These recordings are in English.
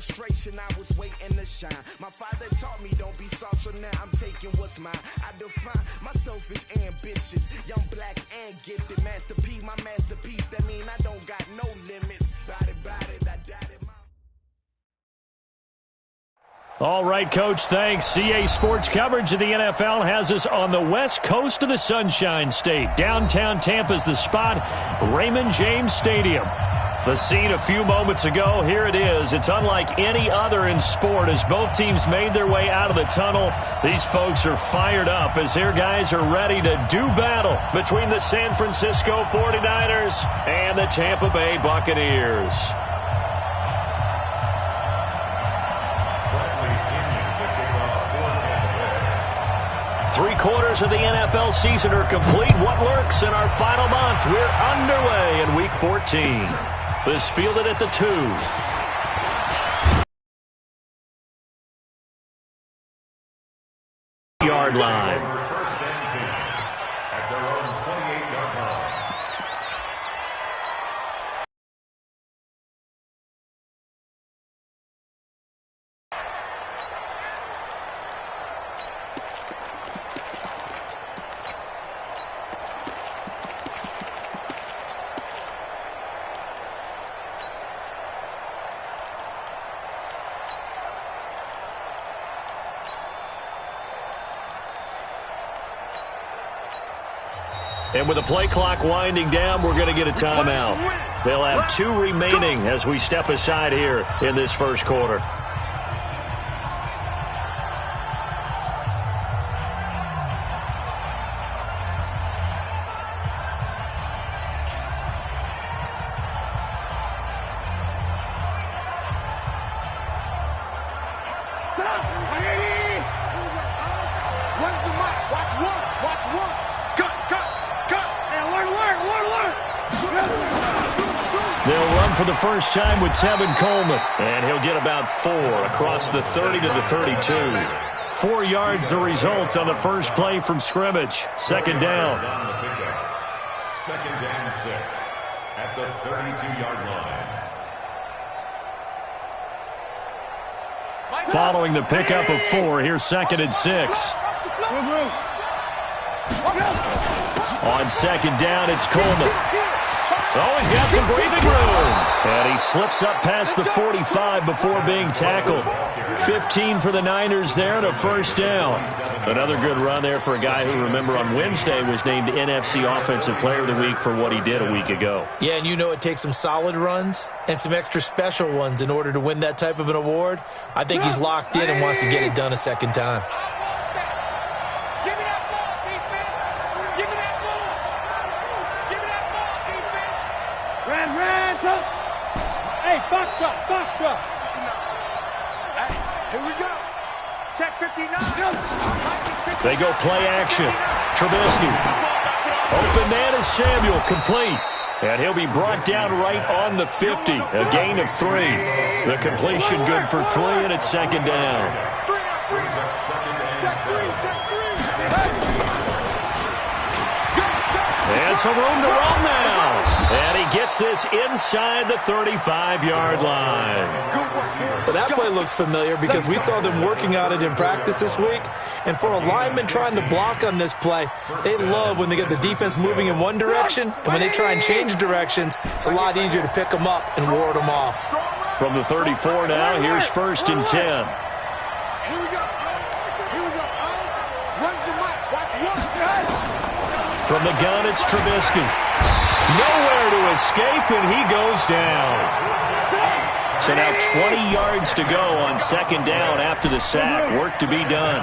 frustration, I was waiting to shine. My father taught me don't be soft, so now I'm taking what's mine. I define myself as ambitious, young, black, and gifted. Masterpiece, my masterpiece, that mean I don't got no limits. Bout it, I doubt it. All right, Coach, thanks. CA Sports coverage of the NFL has us on the west coast of the Sunshine State. Downtown Tampa's the spot, Raymond James Stadium. The scene a few moments ago, here it is. It's unlike any other in sport as both teams made their way out of the tunnel. These folks are fired up as their guys are ready to do battle between the San Francisco 49ers and the Tampa Bay Buccaneers. Three-quarters of the NFL season are complete. What lurks in our final month? We're underway in Week 14. This fielded at the 2-yard line. At their own 28-yard line. And with the play clock winding down, we're going to get a timeout. They'll have 2 remaining as we step aside here in this first quarter. For the first time with Tevin Coleman. And he'll get about 4 across the 30 to the 32. 4 yards the result on the first play from scrimmage. Second down. Second and 6 at the 32-yard line. Following the pickup of 4, here's second and 6. On second down, it's Coleman. Oh, he's got some breathing room. And he slips up past the 45 before being tackled. 15 for the Niners there and a first down. Another good run there for a guy who, remember, on Wednesday was named NFC Offensive Player of the Week for what he did a week ago. Yeah, and you know it takes some solid runs and some extra special ones in order to win that type of an award. I think he's locked in and wants to get it done a second time. Foxtrot. Here we go. Check 59. They go play action. Trubisky. Open man is Samuel, complete. And he'll be brought down right on the 50. A gain of 3. The completion good for 3, and it's second down. Check 3. And some room to run now. And he gets this inside the 35-yard line. Well, that play looks familiar because we saw them working on it in practice this week. And for a lineman trying to block on this play, they love when they get the defense moving in one direction. And when they try and change directions, it's a lot easier to pick them up and ward them off. From the 34 now, here's first and 10. Here we go. Runs the mic. Watch one. From the gun, it's Trubisky. Nowhere to escape, and he goes down. So now 20 yards to go on second down after the sack. Work to be done.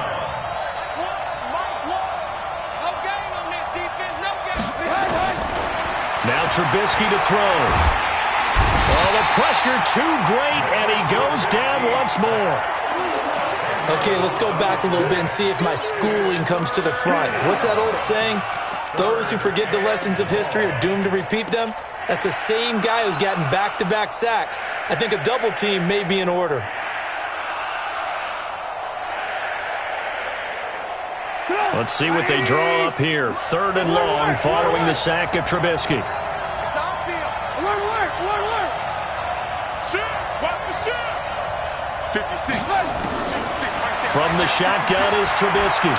Now Trubisky to throw. Oh, the pressure too great, and he goes down once more. Okay, let's go back a little bit and see if my schooling comes to the front. What's that old saying? Those who forget the lessons of history are doomed to repeat them. That's the same guy who's gotten back-to-back sacks. I think a double team may be in order. Let's see what they draw up here. Third and long following the sack of Trubisky. From the shotgun is Trubisky.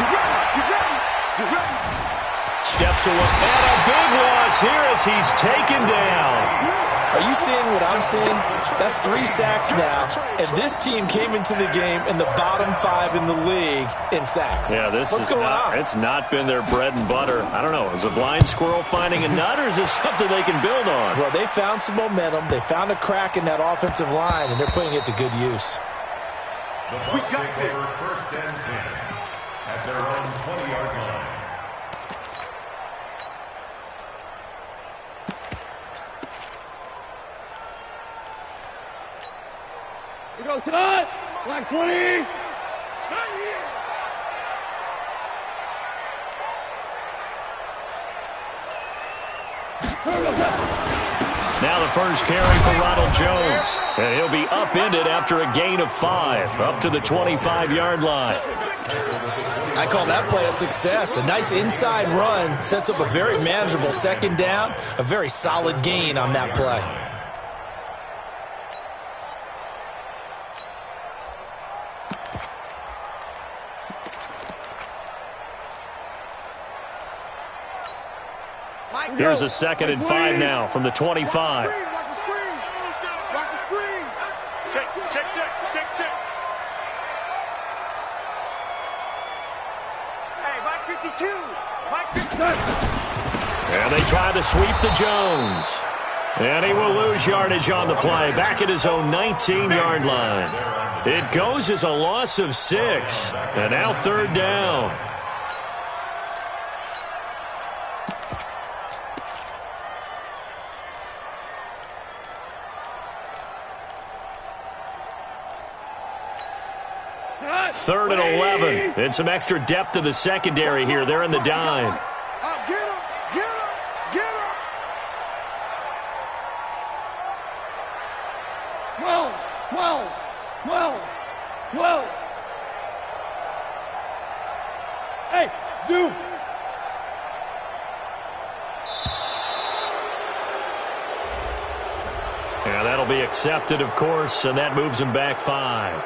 Steps away. And a big loss here as he's taken down. Are you seeing what I'm seeing? That's 3 sacks now, and this team came into the game in the bottom 5 in the league in sacks. Yeah, What's going on? It's not been their bread and butter. I don't know. Is a blind squirrel finding a nut, or is this something they can build on? Well, they found some momentum. They found a crack in that offensive line, and they're putting it to good use. The Bucs take over first and 10 at their own 20-yard line. We go tonight. Black 20. Now the first carry for Ronald Jones. And he'll be upended after a gain of 5, up to the 25-yard line. I call that play a success. A nice inside run sets up a very manageable second down, a very solid gain on that play. Here's a 2nd and 5 now from the 25. Watch the screen. Watch the screen. Check. Hey, Mike 52. Mike 52. And they try to sweep to Jones. And he will lose yardage on the play, back at his own 19-yard line. It goes as a loss of 6. And now 3rd down. Third and 11. And some extra depth to the secondary here. They're in the dime. Get him. Well. Hey, Zoo. Yeah, that'll be accepted, of course, and that moves him back 5.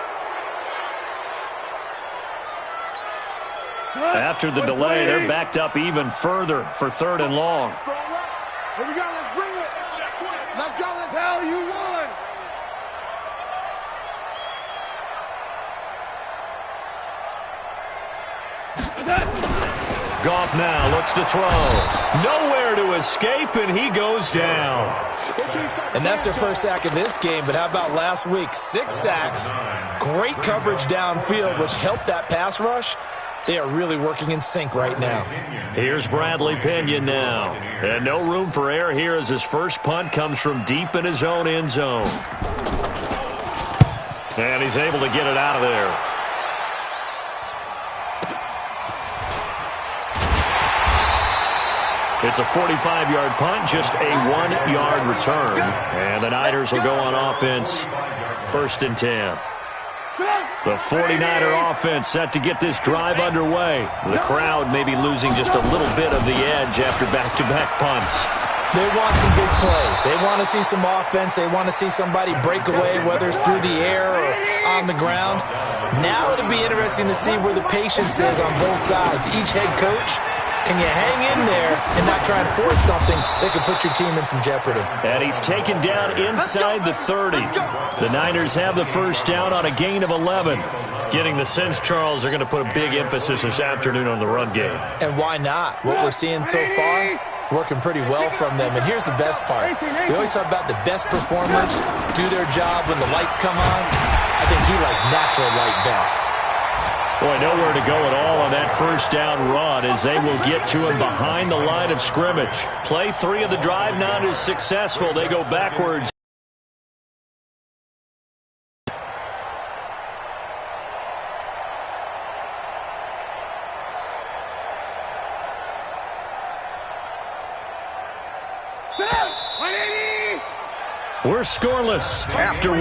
After the delay, they're backed up even further for 3rd and long. Here we go. Let's bring it. Let's go. Let's tell you one. Goff now looks to throw. Nowhere to escape, and he goes down. And that's their first sack of this game, but how about last week? 6 sacks, great coverage downfield, which helped that pass rush. They are really working in sync right now. Here's Bradley Pinion now. And no room for error here as his first punt comes from deep in his own end zone. And he's able to get it out of there. It's a 45-yard punt, just a 1-yard return. And the Niners will go on offense, 1st and 10. The 49er offense set to get this drive underway. The crowd may be losing just a little bit of the edge after back-to-back punts. They want some big plays. They want to see some offense. They want to see somebody break away, whether it's through the air or on the ground. Now it'll be interesting to see where the patience is on both sides. Each head coach, can you hang in there and not try and force something that could put your team in some jeopardy? And he's taken down inside the 30. The Niners have the first down on a gain of 11. Getting the sense, Charles, are going to put a big emphasis this afternoon on the run game. And why not? What we're seeing so far, working pretty well from them. And here's the best part. We always talk about the best performers do their job when the lights come on. I think he likes natural light best. Boy, nowhere to go at all on that first down run as they will get to him behind the line of scrimmage. Play 3 of the drive not as successful. They go backwards. We're scoreless after 1.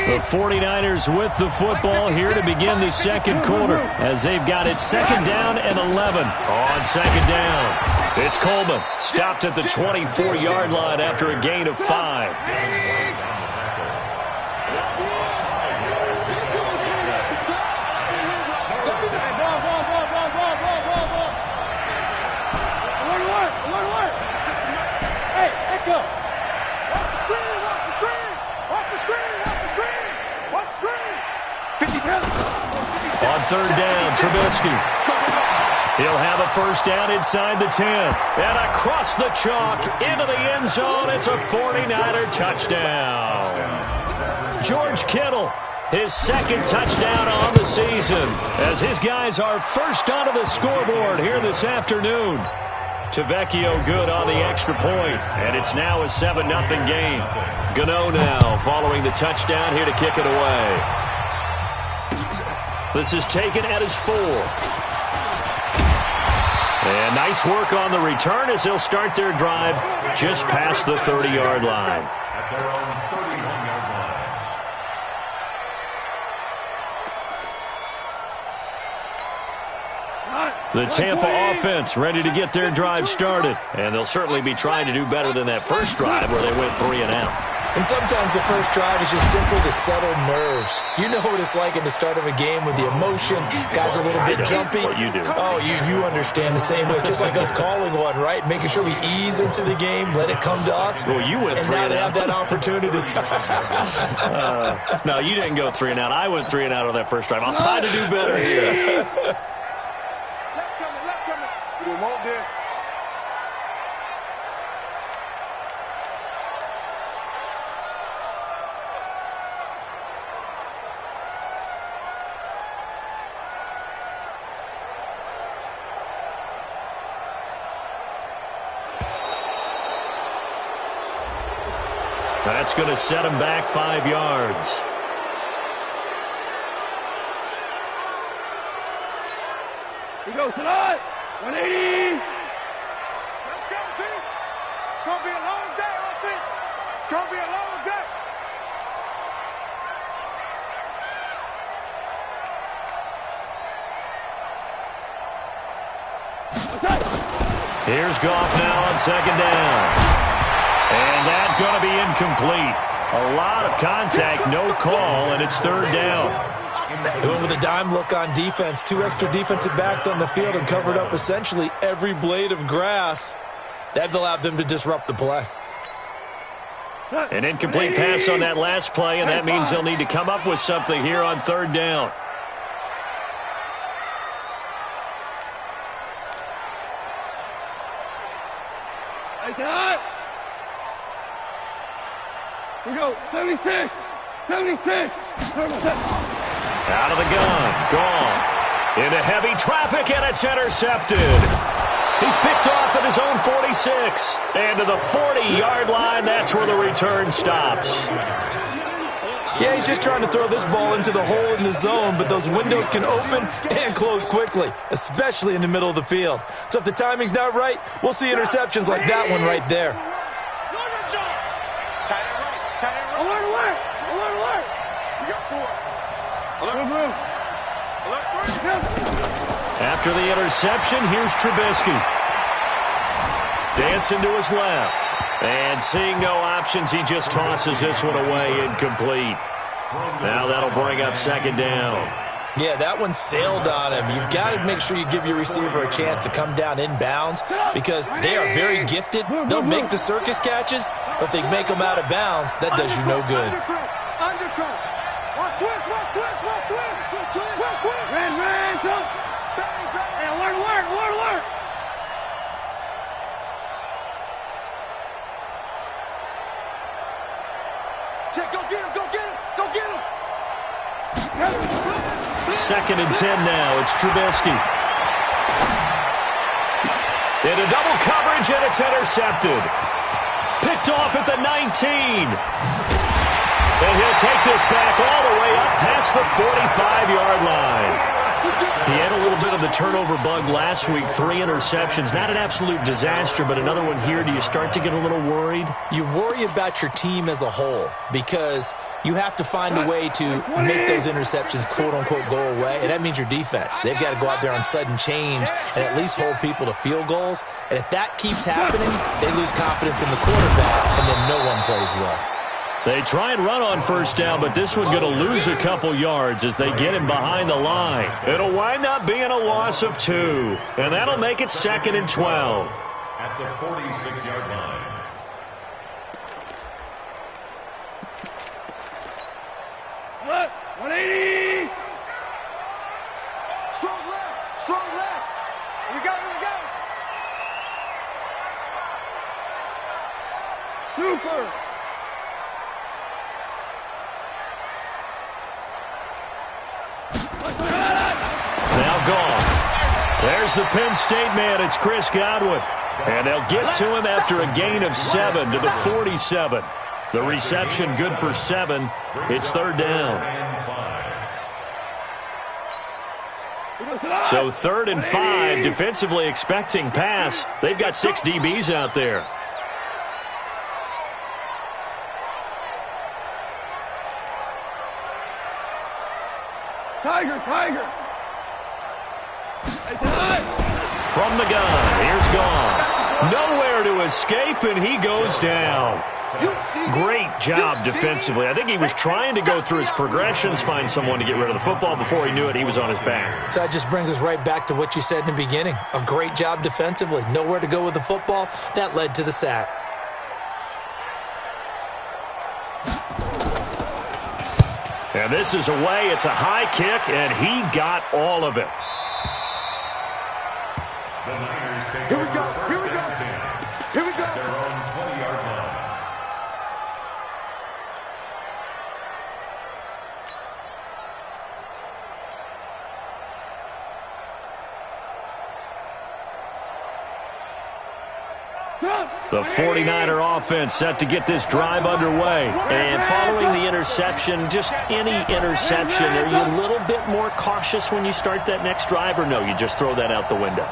The 49ers with the football here to begin the second quarter as they've got it 2nd down and 11 on 2nd down. It's Coleman, stopped at the 24-yard line after a gain of 5. On third down, Trubisky. He'll have a first down inside the 10. And across the chalk into the end zone. It's a 49er touchdown. George Kittle, his second touchdown on the season, as his guys are first onto the scoreboard here this afternoon. Tavecchio good on the extra point, and it's now a 7-0 game. Gano now following the touchdown here to kick it away. This is taken at his 4. And nice work on the return as they'll start their drive just past the 30-yard line. At their own 31-yard line. The Tampa offense ready to get their drive started. And they'll certainly be trying to do better than that first drive where they went 3 and out. And sometimes the first drive is just simply to settle nerves. You know what it's like at the start of a game with the emotion. Guys a little bit jumpy. What you do. Oh, you understand the same way. Just like us calling one, right? Making sure we ease into the game, let it come to us. Well, you went 3 and out. And now they have that opportunity. No, you didn't go 3 and out. I went 3 and out on that first drive. I'll try to do better here. We want this. That's going to set him back 5 yards. He goes tonight. 180. Let's go, team. It's going to be a long day, offense. It's going to be a long day. Here's Goff now on second down. And that's going to be incomplete. A lot of contact, no call, and it's third down. They went with a dime look on defense. 2 extra defensive backs on the field and covered up essentially every blade of grass. That allowed them to disrupt the play. An incomplete pass on that last play, and that means they'll need to come up with something here on third down. We go, 76, 76, 77. Out of the gun, Goff into heavy traffic, and it's intercepted. He's picked off at his own 46. And to the 40-yard line, that's where the return stops. Yeah, he's just trying to throw this ball into the hole in the zone, but those windows can open and close quickly, especially in the middle of the field. So if the timing's not right, we'll see interceptions like that one right there. After the interception, here's Trubisky. Dancing to his left. And seeing no options, he just tosses this one away incomplete. Now that'll bring up second down. Yeah, that one sailed on him. You've got to make sure you give your receiver a chance to come down inbounds because they are very gifted. They'll make the circus catches, but if they make them out of bounds, that does you no good. Go get him, go get him, go get him. Second and 10 now. It's Trubisky. Into double coverage, and it's intercepted. Picked off at the 19. And he'll take this back all the way up past the 45-yard line. He had a little bit of the turnover bug last week, 3 interceptions. Not an absolute disaster, but another one here. Do you start to get a little worried? You worry about your team as a whole because you have to find a way to make those interceptions, quote-unquote, go away, and that means your defense. They've got to go out there on sudden change and at least hold people to field goals, and if that keeps happening, they lose confidence in the quarterback, and then no one plays well. They try and run on first down, but this one going to lose a couple yards as they get him behind the line. It'll wind up being a loss of 2, and that'll make it 2nd and 12. At the 46-yard line. Left, 180. Strong left, strong left. Here we go, here we go. Super. Now gone. There's the Penn State man. It's Chris Godwin. And they'll get to him after a gain of 7 to the 47. The reception good for 7. It's 3rd down. So 3rd and 5, defensively expecting pass. They've got 6 DBs out there. Tiger, Tiger. From the gun, here's gone. Nowhere to escape, and he goes down. Great job defensively. I think he was trying to go through his progressions, find someone to get rid of the football. Before he knew it, he was on his back. So that just brings us right back to what you said in the beginning. A great job defensively. Nowhere to go with the football. That led to the sack. And this is away. It's a high kick, and he got all of it. The Niners take Here we go, over here we first go. and 10 Here we go. at their own 20-yard line. The 49er offense set to get this drive underway. And following the interception, just any interception, are you a little bit more cautious when you start that next drive, or no, you just throw that out the window?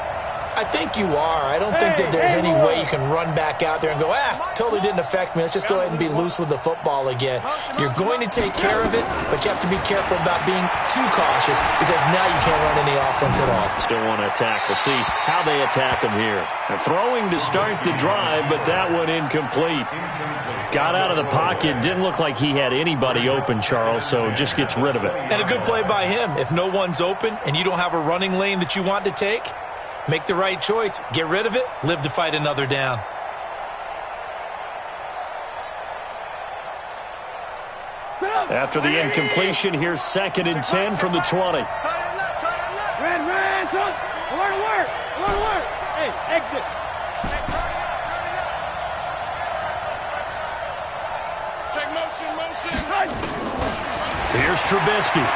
I think you are. I don't think that there's any way you can run back out there and go, totally didn't affect me. Let's just go ahead and be loose with the football again. You're going to take care of it, but you have to be careful about being too cautious because now you can't run any offense at all. Still want to attack. We'll see how they attack him here. They're throwing to start the drive, but that one incomplete. Got out of the pocket. Didn't look like he had anybody open, Charles, so just gets rid of it. And a good play by him. If no one's open and you don't have a running lane that you want to take, make the right choice. Get rid of it. Live to fight another down. After the incompletion, here's 2nd and 10 from the 20. Ran, son. Alert. Hey, exit. Check motion. Here's Trubisky.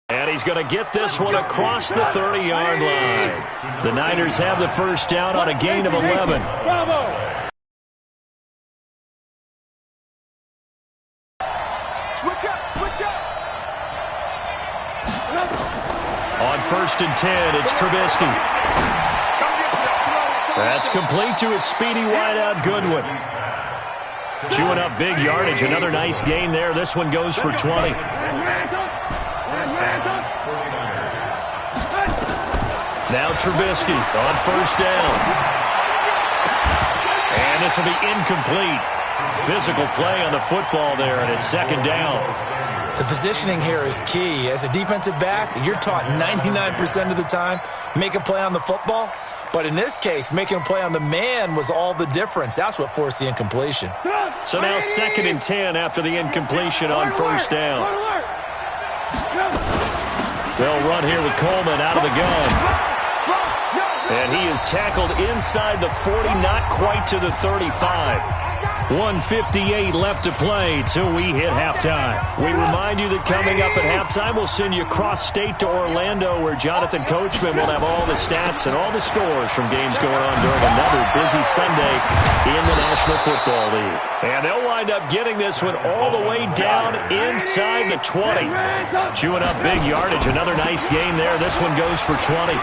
And he's going to get this one across the 30-yard line. The Niners have the first down on a gain of 11. Bravo. Switch up. On 1st and 10, it's Trubisky. That's complete to his speedy wideout Goodwin. Chewing up big yardage. Another nice gain there. This one goes for 20. Now Trubisky on 1st down. And this will be incomplete. Physical play on the football there, and it's 2nd down. The positioning here is key. As a defensive back, you're taught 99% of the time, make a play on the football. But in this case, making a play on the man was all the difference. That's what forced the incompletion. So now 2nd and 10 after the incompletion on 1st down. They'll run here with Coleman out of the gun. And he is tackled inside the 40, not quite to the 35. 1:58 left to play till we hit halftime. We remind you that coming up at halftime, we'll send you cross-state to Orlando, where Jonathan Coachman will have all the stats and all the scores from games going on during another busy Sunday in the National Football League. And they'll wind up getting this one all the way down inside the 20. Chewing up big yardage. Another nice gain there. This one goes for 20.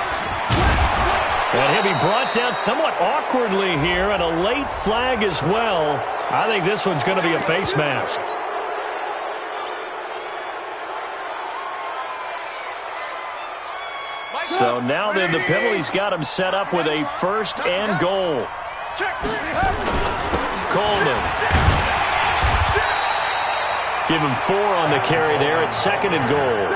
And he'll be brought down somewhat awkwardly here, and a late flag as well. I think this one's going to be a face mask. So now then, the penalty's got him set up with a 1st and goal. Coleman. Give him 4 on the carry there at 2nd and goal.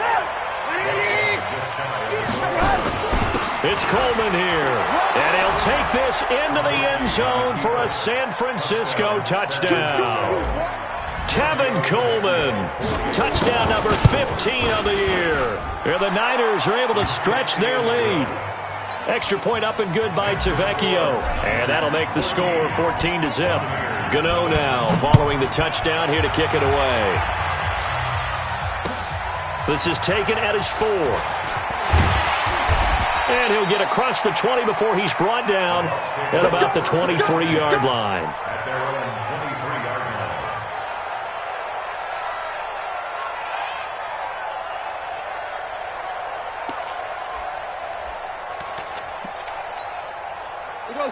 It's Coleman here, and he'll take this into the end zone for a San Francisco touchdown. Tevin Coleman, touchdown number 15 of the year. And the Niners are able to stretch their lead. Extra point up and good by Tavecchio, and that'll make the score 14-0. Gano now following the touchdown here to kick it away. This is taken at his 4. And he'll get across the 20 before he's brought down at about the 23-yard line. At their own 23-yard line.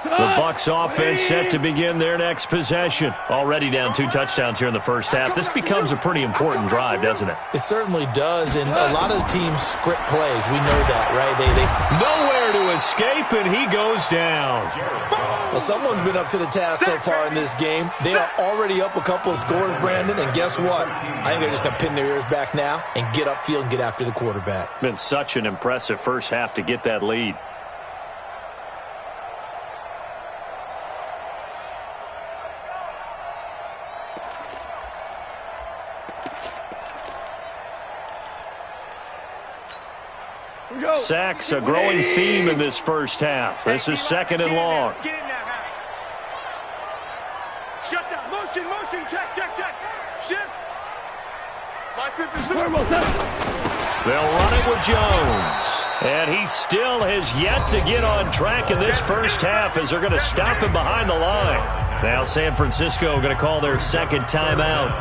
The Bucs offense set to begin their next possession. Already down 2 touchdowns here in the first half. This becomes a pretty important drive, doesn't it? It certainly does, and a lot of the teams script plays. We know that, right? They nowhere to escape, and he goes down. Well, someone's been up to the task so far in this game. They are already up a couple of scores, Brandon, and guess what? I think they're just going to pin their ears back now and get upfield and get after the quarterback. Been such an impressive first half to get that lead. Sacks, a growing theme in this first half. This is 2nd and long. Shut down. Motion. Check. Shift. They'll run it with Jones. And he still has yet to get on track in this first half as they're going to stop him behind the line. Now San Francisco going to call their 2nd timeout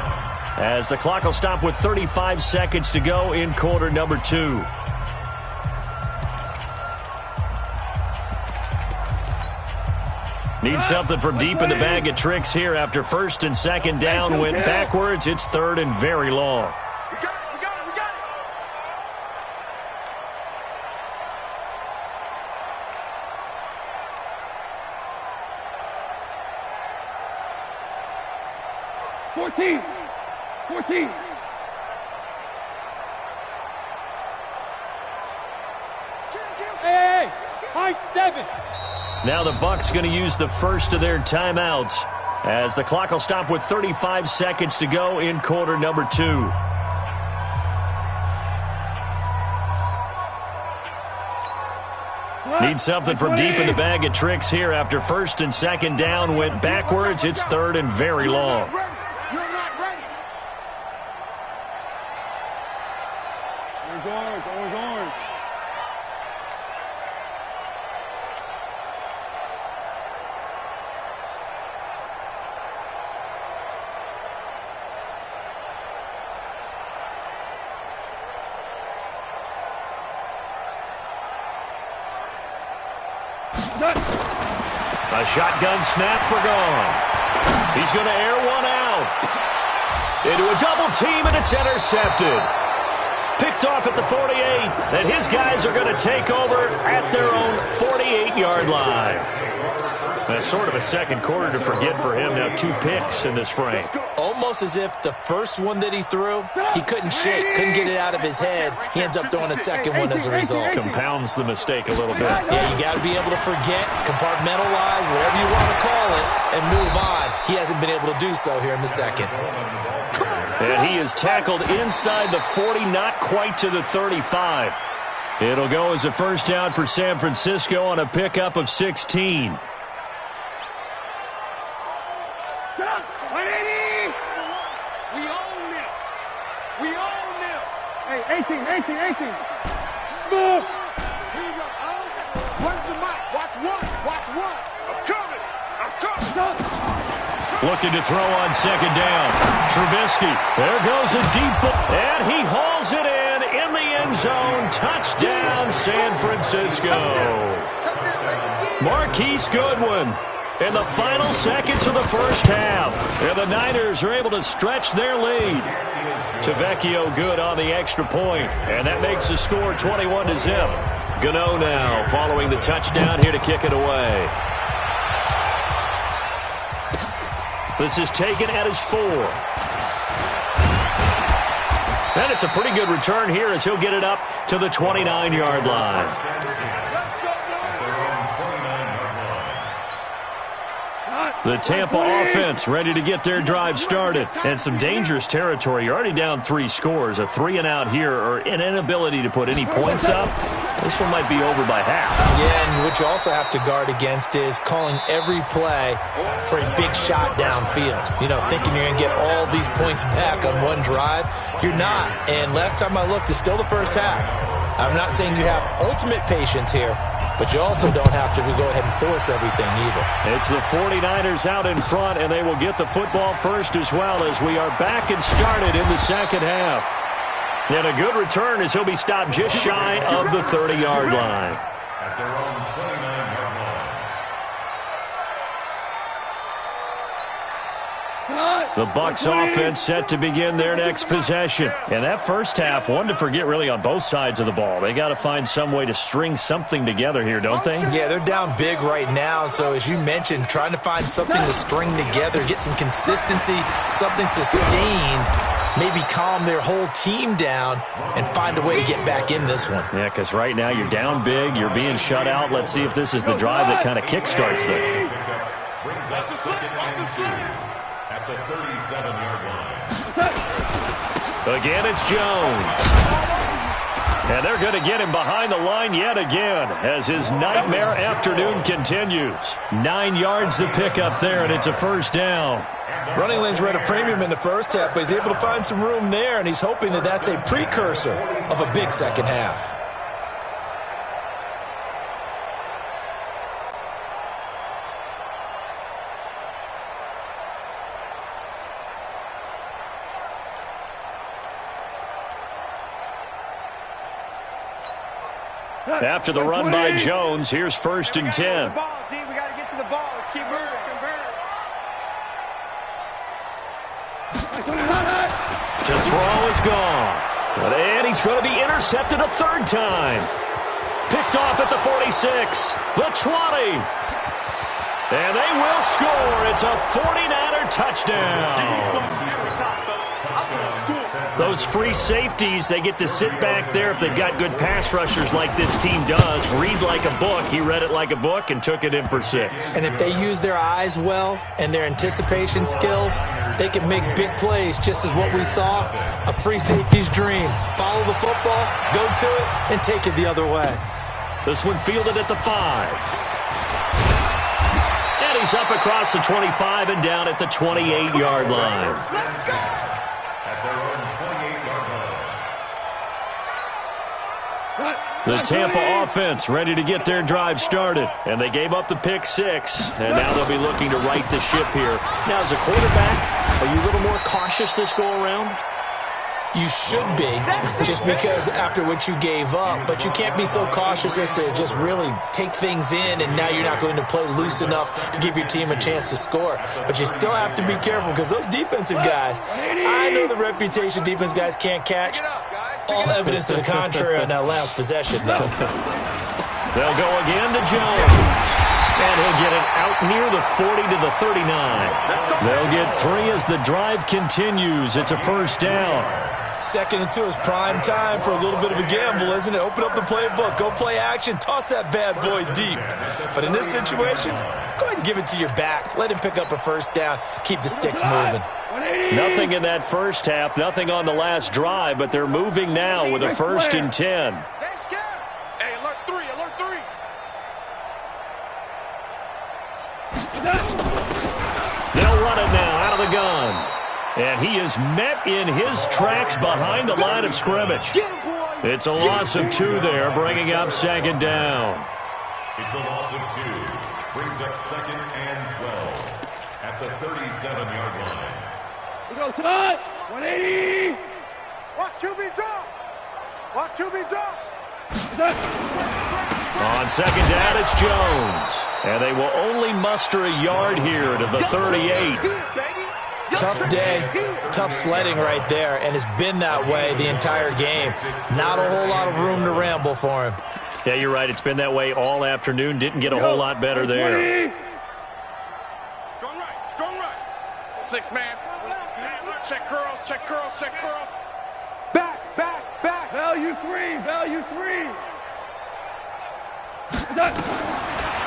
as the clock will stop with 35 seconds to go in quarter number 2. Need something from deep in the bag of tricks here after 1st and 2nd down went backwards. It's 3rd and very long. We got it. 14. Hey, high 7. Now the Bucs going to use the first of their timeouts as the clock will stop with 35 seconds to go in quarter number 2. Need something from deep in the bag of tricks here after 1st and 2nd down went backwards. It's 3rd and very long. You're not ready. Orange. A shotgun snap for Gone. He's going to air one out. Into a double team, and it's intercepted. Picked off at the 48, and his guys are going to take over at their own 48-yard line. That's sort of a second quarter to forget for him. Now 2 picks in this frame. Almost as if the first one that he threw, he couldn't get it out of his head. He ends up throwing a second one as a result. Compounds the mistake a little bit. Yeah, you got to be able to forget, compartmentalize, whatever you want to call it, and move on. He hasn't been able to do so here in the second. And he is tackled inside the 40, not quite to the 35. It'll go as a first down for San Francisco on a pickup of 16. Hey, 18. Smooth. Here you go. Where's the mic? Watch one. I'm coming. Looking to throw on second down. Trubisky. There goes a deep ball. And he hauls it in the end zone. Touchdown, San Francisco. Marquise Goodwin in the final seconds of the first half. And the Niners are able to stretch their lead. Tavecchio good on the extra point. And that makes the score 21-0. Gano now following the touchdown here to kick it away. This is taken at his 4. And it's a pretty good return here as he'll get it up to the 29-yard line. The Tampa offense ready to get their drive started. And some dangerous territory. You're already down 3 scores. A 3-and-out here or an inability to put any points up. This one might be over by half. Yeah, and what you also have to guard against is calling every play for a big shot downfield. You know, thinking you're going to get all these points back on one drive. You're not. And last time I looked, it's still the first half. I'm not saying you have ultimate patience here, but you also don't have to go ahead and force everything either. It's the 49ers out in front, and they will get the football first as well as we are back and started in the second half. And a good return as he'll be stopped just shy of the 30-yard line. At their own 29-yard line. The Bucs offense set to begin their next possession. And that first half, one to forget really on both sides of the ball. They got to find some way to string something together here, don't they? Yeah, they're down big right now. So as you mentioned, trying to find something to string together, get some consistency, something sustained, maybe calm their whole team down and find a way to get back in this one. Yeah, because right now you're down big, you're being shut out. Let's see if this is the drive that kind of kickstarts them. Brings us second and 2 at the 37-yard line. Again, it's Jones. And they're going to get him behind the line yet again as his nightmare afternoon continues. 9 yards the pickup there, and it's a first down. Running lanes were at a premium in the first half, but he's able to find some room there, and he's hoping that that's a precursor of a big second half. After the run by Jones, here's 1st and 10. We got to get to the ball. Let's keep moving. To throw is gone. And he's going to be intercepted a third time. Picked off at the 46, the 20. And they will score. It's a 49er touchdown. Those free safeties, they get to sit back there if they've got good pass rushers like this team does. Read like a book. He read it like a book and took it in for 6. And if they use their eyes well and their anticipation skills, they can make big plays, just as what we saw, a free safety's dream. Follow the football, go to it, and take it the other way. This one fielded at the 5. And he's up across the 25 and down at the 28-yard line. Let's go! At their own 28-yard line. The Tampa offense ready to get their drive started. And they gave up the pick 6. And now they'll be looking to right the ship here. Now, as a quarterback, are you a little more cautious this go-around? You should be, just because after what you gave up, but you can't be so cautious as to just really take things in, and now you're not going to play loose enough to give your team a chance to score. But you still have to be careful, because those defensive guys, I know the reputation defense guys can't catch. All evidence to the contrary on that last possession, though. They'll go again to Jones. And he'll get it out near the 40 to the 39. They'll get 3 as the drive continues. It's a first down. 2nd and 2 is prime time for a little bit of a gamble, isn't it? Open up the playbook, go play action, toss that bad boy deep. But in this situation, go ahead and give it to your back. Let him pick up a first down, keep the sticks moving. Nothing in that first half, nothing on the last drive, but they're moving now with a 1st and 10. Hey, alert 3, alert 3. They'll run it now out of the gun. And he is met in his tracks behind the line of scrimmage. It's a loss of 2 there, bringing up second down. It's a loss of 2. Brings up 2nd and 12 at the 37-yard line. We go tonight. 180. Watch QB drop. Watch QB drop. On second down, it's Jones. And they will only muster a yard here to the 38. Tough day, tough sledding right there, and it's been that way the entire game. Not a whole lot of room to ramble for him. Yeah, you're right. It's been that way all afternoon. Didn't get a whole lot better there. Strong right. 6-man. Check curls, check curls, check curls. Back. Value 3.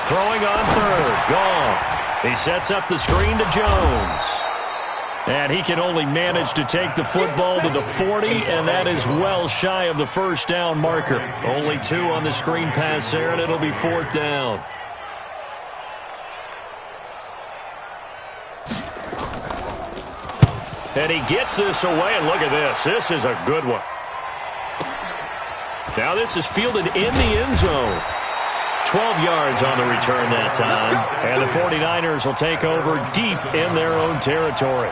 Throwing on third. Goff. He sets up the screen to Jones. And he can only manage to take the football to the 40, and that is well shy of the first down marker. Only 2 on the screen pass there, and it'll be 4th down. And he gets this away, and look at this. This is a good one. Now this is fielded in the end zone. 12 yards on the return that time. And the 49ers will take over deep in their own territory.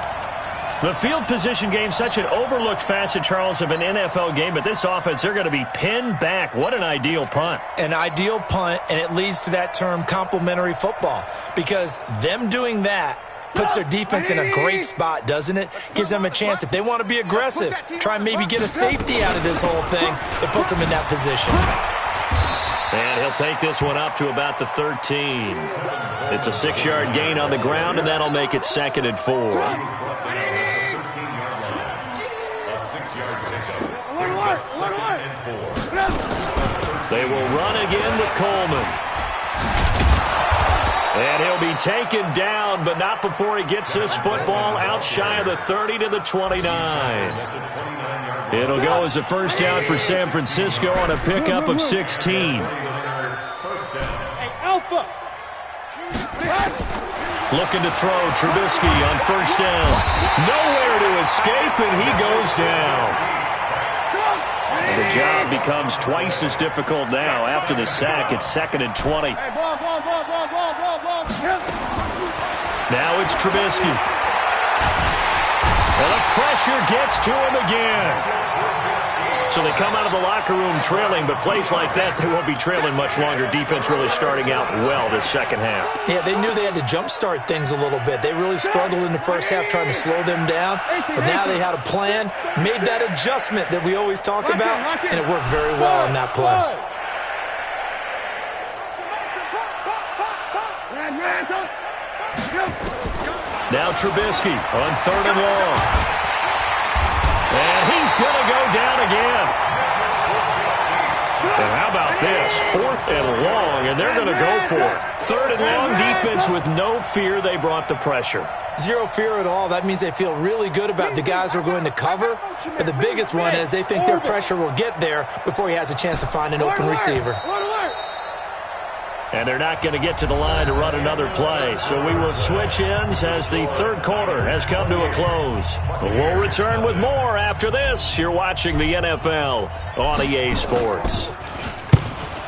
The field position game, such an overlooked facet, Charles, of an NFL game, but this offense, they're going to be pinned back. What an ideal punt. An ideal punt, and it leads to that term complementary football, because them doing that puts their defense in a great spot, doesn't it? Gives them a chance. If they want to be aggressive, try and maybe get a safety out of this whole thing, it puts them in that position. And he'll take this one up to about the 13. It's a 6-yard gain on the ground, and that'll make it 2nd and 4. They will run again with Coleman. And he'll be taken down, but not before he gets this football out shy of the 30 to the 29. It'll go as a first down for San Francisco on a pickup of 16. Looking to throw, Trubisky on first down. Nowhere to escape, and he goes down. And the job becomes twice as difficult now. After the sack, it's 2nd and 20. Now it's Trubisky. And the pressure gets to him again. So they come out of the locker room trailing, but plays like that, they won't be trailing much longer. Defense really starting out well this second half. Yeah, they knew they had to jumpstart things a little bit. They really struggled in the first half trying to slow them down, but now they had a plan, made that adjustment that we always talk about, and it worked very well on that play. Now Trubisky on 3rd and long. And he's going to go down again. And how about this? 4th and long, and they're going to go for it. 3rd and long, defense with no fear. They brought the pressure. Zero fear at all. That means they feel really good about the guys who are going to cover. And the biggest one is they think their pressure will get there before he has a chance to find an open receiver. And they're not going to get to the line to run another play. So we will switch ends as the 3rd quarter has come to a close. We'll return with more after this. You're watching the NFL on EA Sports.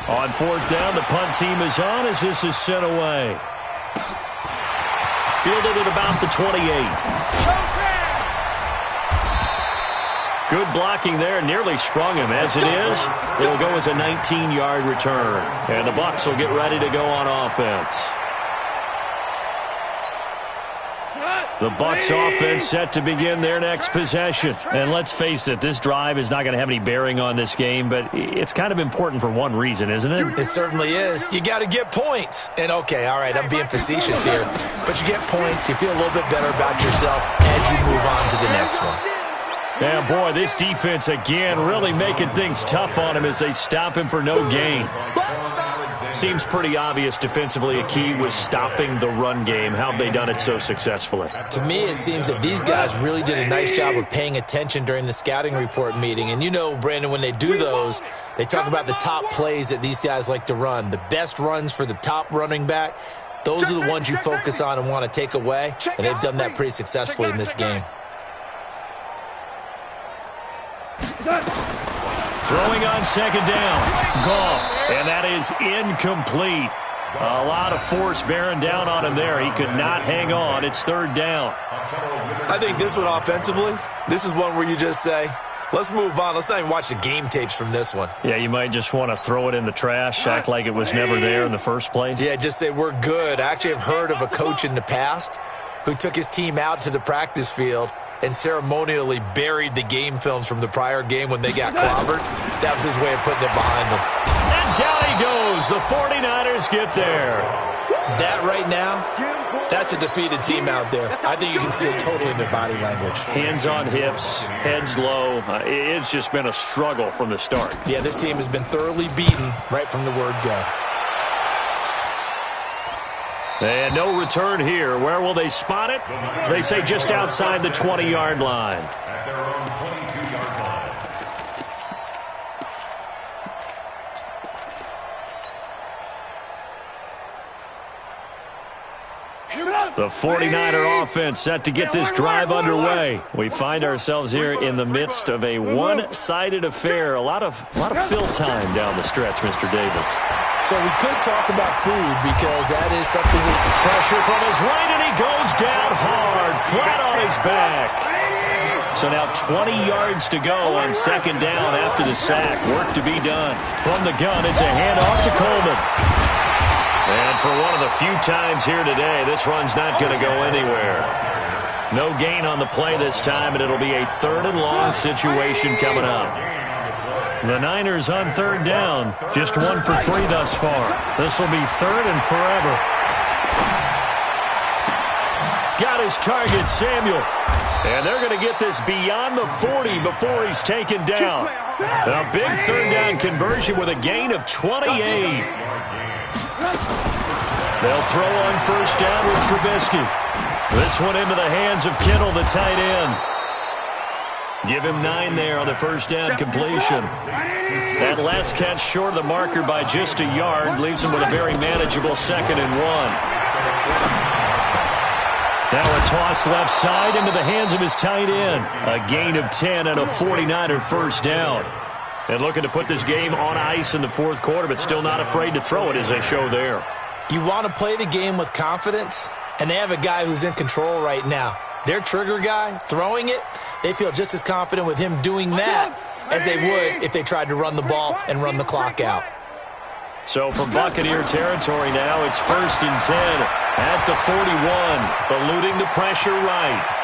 On 4th down, the punt team is on as this is sent away. Fielded at about the 28. Good blocking there, nearly sprung him. As it is, it'll go as a 19-yard return. And the Bucs will get ready to go on offense. The Bucs offense set to begin their next possession. And let's face it, this drive is not going to have any bearing on this game, but it's kind of important for one reason, isn't it? It certainly is. You got to get points. And okay, all right, I'm being facetious here, but you get points, you feel a little bit better about yourself as you move on to the next one. Yeah, boy, this defense again really making things tough on him as they stop him for no gain. Seems pretty obvious defensively a key was stopping the run game. How have they done it so successfully? To me, it seems that these guys really did a nice job of paying attention during the scouting report meeting. And you know, Brandon, when they do those, they talk about the top plays that these guys like to run. The best runs for the top running back, those are the ones you focus on and want to take away. And they've done that pretty successfully in this game. Throwing on second down. Goff. And that is incomplete. A lot of force bearing down on him there. He could not hang on. It's third down. I think this one offensively, this is one where you just say, let's move on. Let's not even watch the game tapes from this one. Yeah, you might just want to throw it in the trash, act like it was never there in the first place. Yeah, just say we're good. I actually have heard of a coach in the past who took his team out to the practice field and ceremonially buried the game films from the prior game when they got clobbered. That was his way of putting it behind them. And down he goes. The 49ers get there. That right now, that's a defeated team out there. I think you can see it totally in their body language. Hands on hips, heads low. It's just been a struggle from the start. Yeah, this team has been thoroughly beaten right from the word go. And no return here. Where will they spot it? They say just outside the 20-yard line. At their own 22-yard line. The 49er offense set to get this drive underway. We find ourselves here in the midst of a one-sided affair. A lot of fill time down the stretch, Mr. Davis. So we could talk about food because that is something Pressure from his right, and he goes down hard, flat on his back. So now 20 yards to go on second down after the sack. Work to be done. From the gun, it's a handoff to Coleman. And for one of the few times here today, this run's not going to go anywhere. No gain on the play this time, and it'll be a third and long situation coming up. The Niners on third down, just 1 for 3 thus far. This will be third and forever. Got his target, Samuel. And they're going to get this beyond the 40 before he's taken down. A big third down conversion with a gain of 28. They'll throw on first down with Trubisky. This one into the hands of Kittle, the tight end. Give him 9 there on the first down completion. That last catch short of the marker by just a yard leaves him with a very manageable 2nd and 1. Now a toss left side into the hands of his tight end. A gain of 10 and a 49er first down. And looking to put this game on ice in the fourth quarter, but still not afraid to throw it as they show there. You want to play the game with confidence, and they have a guy who's in control right now. Their trigger guy, throwing it, they feel just as confident with him doing that as they would if they tried to run the ball and run the clock out. So from Buccaneer territory now, it's 1st and 10 at the 41, eluding the pressure right.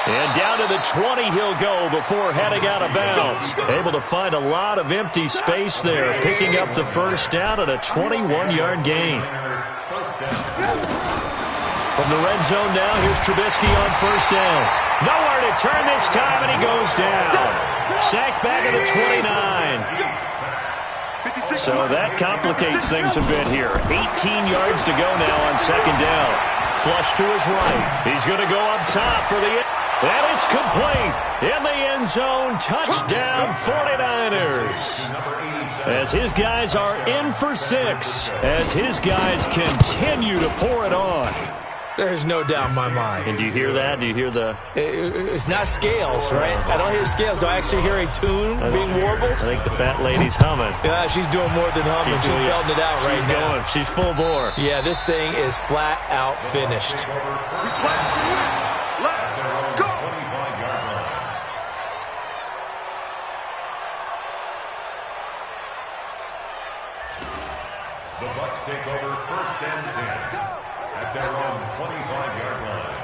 And down to the 20 he'll go before heading out of bounds. Able to find a lot of empty space there, picking up the first down at a 21-yard gain. From the red zone now, here's Trubisky on first down. Nowhere to turn this time, and he goes down. Sacked back at the 29. So that complicates things a bit here. 18 yards to go now on second down. Flush to his right. He's going to go up top for the... And it's complete in the end zone. Touchdown 49ers. As his guys are in for 6. As his guys continue to pour it on. There's no doubt in my mind. And do you hear that? Do you hear the... It's not scales, right? I don't hear scales. Do I actually hear a tune being warbled? I think the fat lady's humming. Yeah, she's doing more than humming. She's belting it out right now. She's full bore. Yeah, this thing is flat out finished. The Bucs take over 1st and 10 at their own 25-yard line.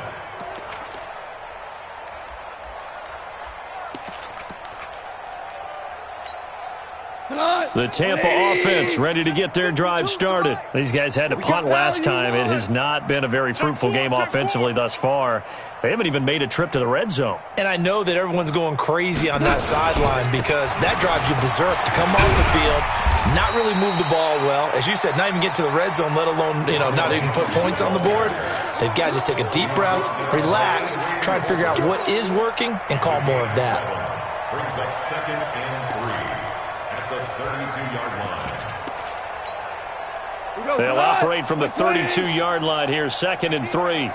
The Tampa offense ready to get their drive started. These guys had to punt last time. It has not been a very fruitful game offensively thus far. They haven't even made a trip to the red zone. And I know that everyone's going crazy on that sideline because that drives you berserk to come off the field, not really move the ball well. As you said, not even get to the red zone, let alone, not even put points on the board. They've got to just take a deep breath, relax, try and figure out what is working, and call more of that. Brings up 2nd and 3 at the 32-yard line. They'll operate from the 32-yard line here, 2nd and 3.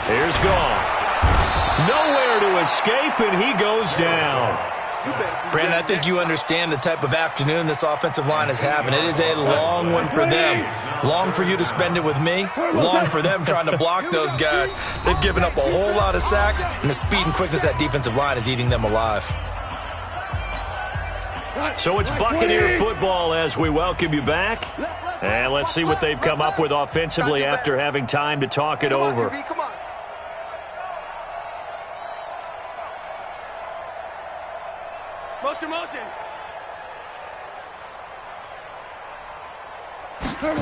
Here's Goff. Nowhere to escape, and he goes down. Brandon, I think you understand the type of afternoon this offensive line is having. It is a long one for them. Long for you to spend it with me. Long for them trying to block those guys. They've given up a whole lot of sacks, and the speed and quickness of that defensive line is eating them alive. So it's Buccaneer football as we welcome you back. And let's see what they've come up with offensively after having time to talk it over. Come on. Motion. From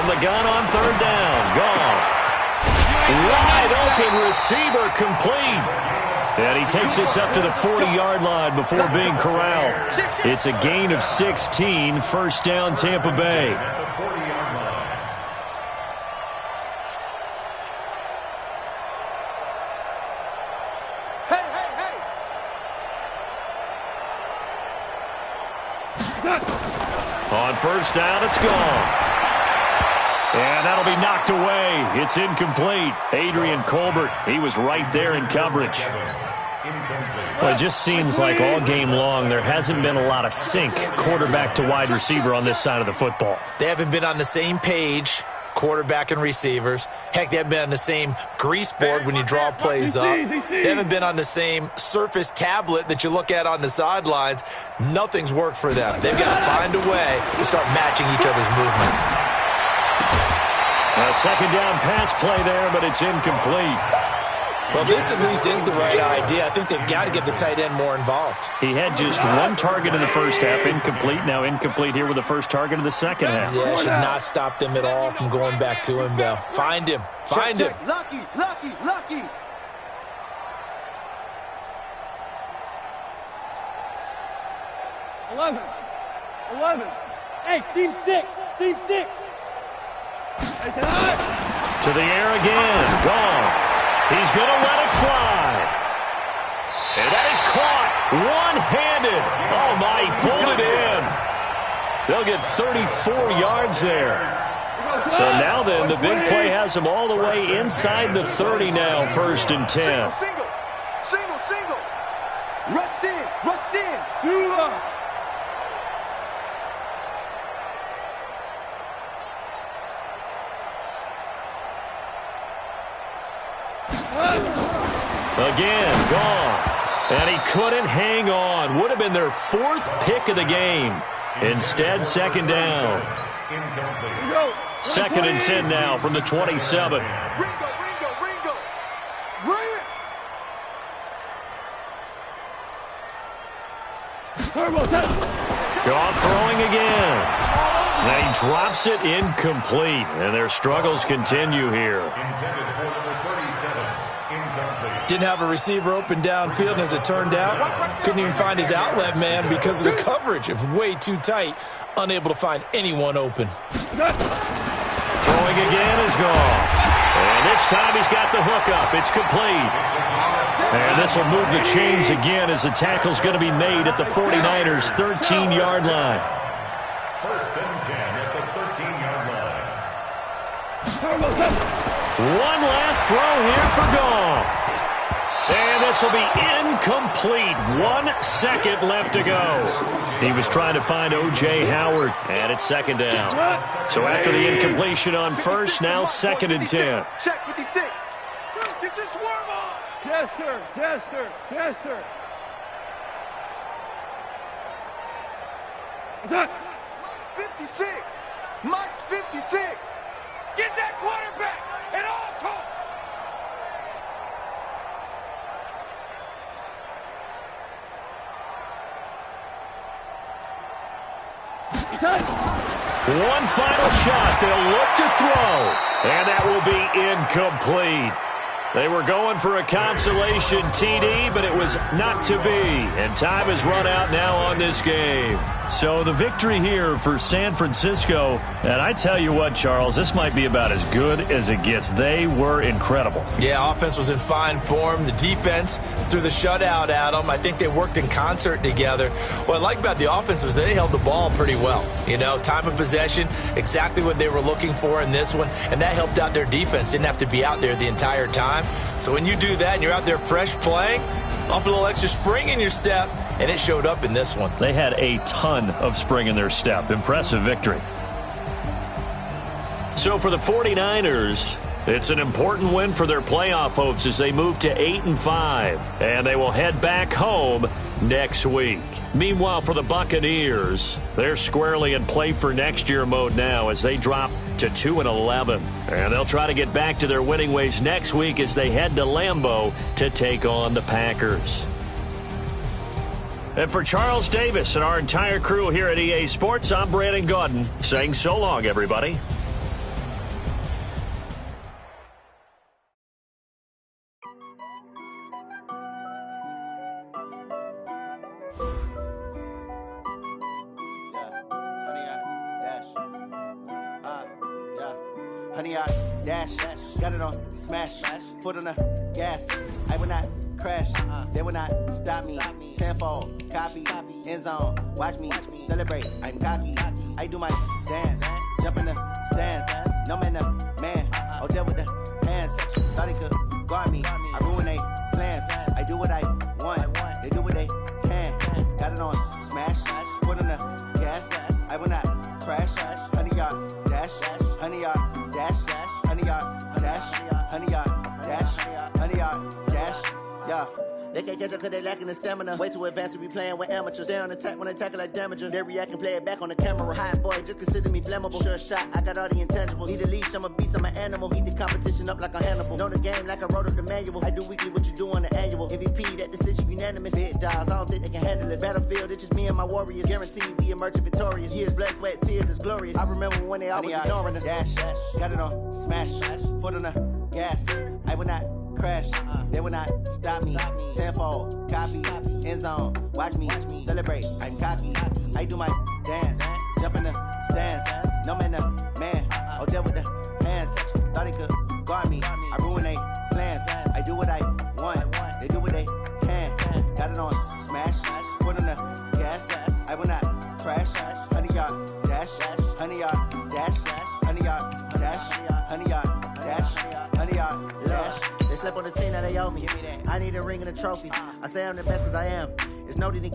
the gun on third down, Goff. Wide open receiver complete. And he takes us up to the 40-yard line before being corralled. It's a gain of 16, first down Tampa Bay. On first down, it's gone. And that'll be knocked away. It's incomplete. Adrian Colbert, he was right there in coverage. Well, it just seems like all game long there hasn't been a lot of sync quarterback to wide receiver on this side of the football. They haven't been on the same page, quarterback and receivers. Heck, they haven't been on the same grease board when you draw plays up. They haven't been on the same surface tablet that you look at on the sidelines. Nothing's worked for them. They've got to find a way to start matching each other's movements. A second down pass play there, but it's incomplete. Well, this at least is the right idea. I think they've got to get the tight end more involved. He had just one target in the first half, incomplete. Now incomplete here with the first target of the second half. Yeah, it should not stop them at all from going back to him, though. Find him. Find him. Lucky. 11. Hey, seam six. To the air again. Goff. He's going to let it fly. And that is caught one-handed. Oh, my, he pulled it in. They'll get 34 yards there. So now then, the big play has them all the way inside the 30 now, first and 10. Single. Rush in. Again, Goff. And he couldn't hang on. Would have been their fourth pick of the game. Instead, second down. Second and 10 now from the 27. Ringo. Bring it. Goff throwing again. Now he drops it incomplete. And their struggles continue here. Didn't have a receiver open downfield, and as it turned out, couldn't even find his outlet man because of the coverage. It was way too tight, unable to find anyone open. Throwing again is Goff. And this time he's got the hook up. It's complete. And this will move the chains again as the tackle's going to be made at the 49ers' 13-yard line. First and 10 at the 13-yard line. One last throw here for Goff. And this will be incomplete. 1 second left to go. He was trying to find O.J. Howard, and it's second down. So after the incompletion on first, now second and 10. Check 56. Get your swarm on. Jester. Mike's 56. Get that quarterback at all costs. One final shot. They'll look to throw. And that will be incomplete. They were going for a consolation TD, but it was not to be. And time has run out now on this game. So the victory here for San Francisco, and I tell you what, Charles, this might be about as good as it gets. They were incredible. Yeah, offense was in fine form. The defense threw the shutout at them. I think they worked in concert together. What I like about the offense was they held the ball pretty well. You know, time of possession, exactly what they were looking for in this one, and that helped out their defense. Didn't have to be out there the entire time. So when you do that and you're out there fresh playing, off a little extra spring in your step, and it showed up in this one. They had a ton of spring in their step. Impressive victory. So for the 49ers, it's an important win for their playoff hopes as they move to 8-5, and they will head back home next week. Meanwhile, for the Buccaneers, they're squarely in play for next year mode now as they drop to 2-11. And they'll try to get back to their winning ways next week as they head to Lambeau to take on the Packers. And for Charles Davis and our entire crew here at EA Sports, I'm Brandon Gaudin saying so long, everybody. Honey, I dash, got it on smash, foot on the gas. I will not crash, they will not stop me. Tenfold, copy, end zone, watch me celebrate. I'm cocky, I do my dance, jump in the stands. No man, man, oh, there with the hands. Thought he could guard me, I ruin they plans. I do what I want, they do what they can. Got it on smash, foot on the gas. I will not crash, honey, y'all dash, honey, y'all dash, honey, y'all dash, honey, y'all dash, honey, y'all dash, yeah. They can't catch up cause they lacking the stamina. Way too advanced to be playing with amateurs. Stay on attack when they tackle like damager. They react and play it back on the camera. Hot boy, just consider me flammable. Sure shot, I got all the intangibles. Need a leash, I'm a beast, I'm an animal. Eat the competition up like a Hannibal. Know the game like I wrote up the manual. I do weekly what you do on the annual. MVP, that decision unanimous. Big dogs, I don't think they can handle this. Battlefield, it's just me and my warriors. Guaranteed we emerging victorious. Years, blood, sweat, tears, it's glorious. I remember when they always ignoring us. Dash, got it on smash, foot on the gas. I will not crash, they will not stop me. Tenfold, copy, end zone, watch me celebrate. I'm cocky, I do my dance, jump in the stands. No man, man, oh, there with the hands. Thought he could guard me, I ruin they plans. I do what I want, they do what they can. Got it on smash, foot on the gas. I will not crash, honey, y'all dash, honey, y'all dash, honey, y'all dash, honey, y'all dash, honey, y'all dash. They slept on the team that they owe me. I need a ring and a trophy. I say I'm the best cause I am. It's noted in